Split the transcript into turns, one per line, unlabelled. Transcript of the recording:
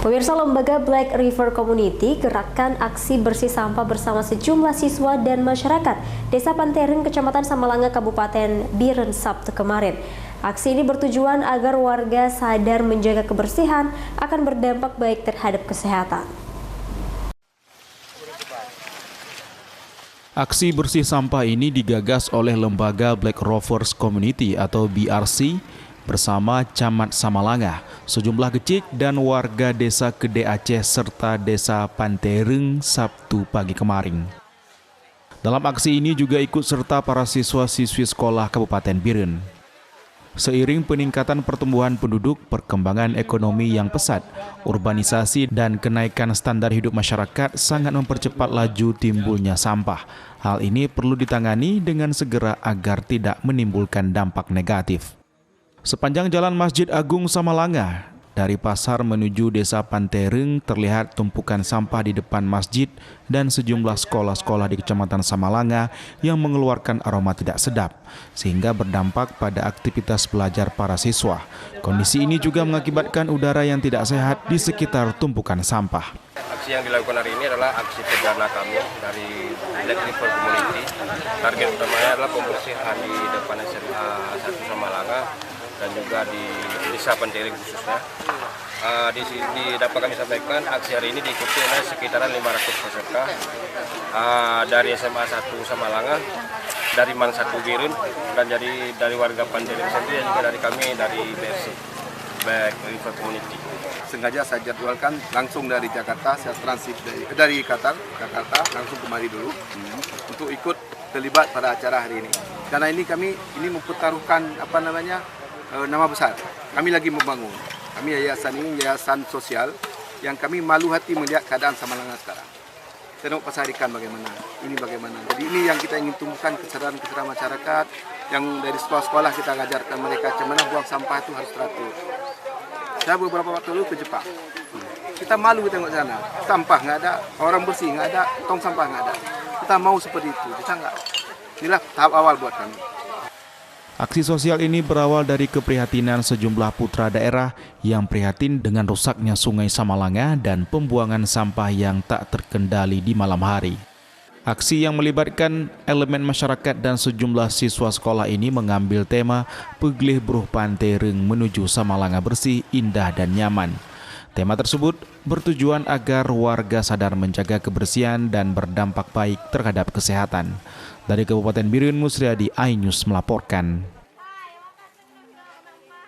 Pemirsa, lembaga Black River Community gerakan aksi bersih sampah bersama sejumlah siswa dan masyarakat Desa Pantereng, Kecamatan Samalanga, Kabupaten Biren, Sabtu kemarin. Aksi ini bertujuan agar warga sadar menjaga kebersihan akan berdampak baik terhadap kesehatan.
Aksi bersih sampah ini digagas oleh lembaga Black Rovers Community atau BRC bersama Camat Samalanga, sejumlah kecik dan warga Desa Kede Aceh serta Desa Pantereng Sabtu pagi kemarin. Dalam aksi ini juga ikut serta para siswa-siswi sekolah Kabupaten Biren. Seiring peningkatan pertumbuhan penduduk, perkembangan ekonomi yang pesat, urbanisasi dan kenaikan standar hidup masyarakat sangat mempercepat laju timbulnya sampah. Hal ini perlu ditangani dengan segera agar tidak menimbulkan dampak negatif. Sepanjang jalan Masjid Agung Samalanga, dari pasar menuju Desa Pantereng terlihat tumpukan sampah di depan masjid dan sejumlah sekolah-sekolah di Kecamatan Samalanga yang mengeluarkan aroma tidak sedap, sehingga berdampak pada aktivitas belajar para siswa. Kondisi ini juga mengakibatkan udara yang tidak sehat di sekitar tumpukan sampah.
Aksi yang dilakukan hari ini adalah aksi perdana kami dari Black River Community. Target utamanya adalah pembersihan di depan SMA 1 Samalanga dan juga di Desa Pantereng khususnya. Di sini dapat kami sampaikan aksi hari ini diikuti oleh sekitaran 500 peserta dari SMA 1 Samalanga, dari Man 1 Biren, dan dari warga Pantereng sendiri, dan juga dari kami dari BRC Black River Community.
Sengaja saya jadwalkan langsung dari Jakarta, saya transit dari Jakarta langsung kemari dulu untuk ikut terlibat pada acara hari ini. Karena ini kami mempertaruhkan nama besar. Kami lagi membangun. Kami yayasan ini yayasan sosial yang kami malu hati melihat keadaan Samalanga sekarang. Kita nak pasarikan bagaimana, ini bagaimana. Jadi ini yang kita ingin tumbuhkan kesadaran masyarakat, yang dari sekolah-sekolah kita ajarkan mereka bagaimana buang sampah itu harus teratur. Saya beberapa waktu lalu ke Jepang. Kita malu tengok sana, sampah nggak ada, orang bersih nggak ada, tong sampah nggak ada. Kita mau seperti itu, kita nggak. Inilah tahap awal buat kami.
Aksi sosial ini berawal dari keprihatinan sejumlah putra daerah yang prihatin dengan rusaknya Sungai Samalanga dan pembuangan sampah yang tak terkendali di malam hari. Aksi yang melibatkan elemen masyarakat dan sejumlah siswa sekolah ini mengambil tema Peglih Bruh Pantereng menuju Samalanga bersih, indah dan nyaman. Tema tersebut bertujuan agar warga sadar menjaga kebersihan dan berdampak baik terhadap kesehatan. Dari Kabupaten Biren, Musriadi, iNews melaporkan.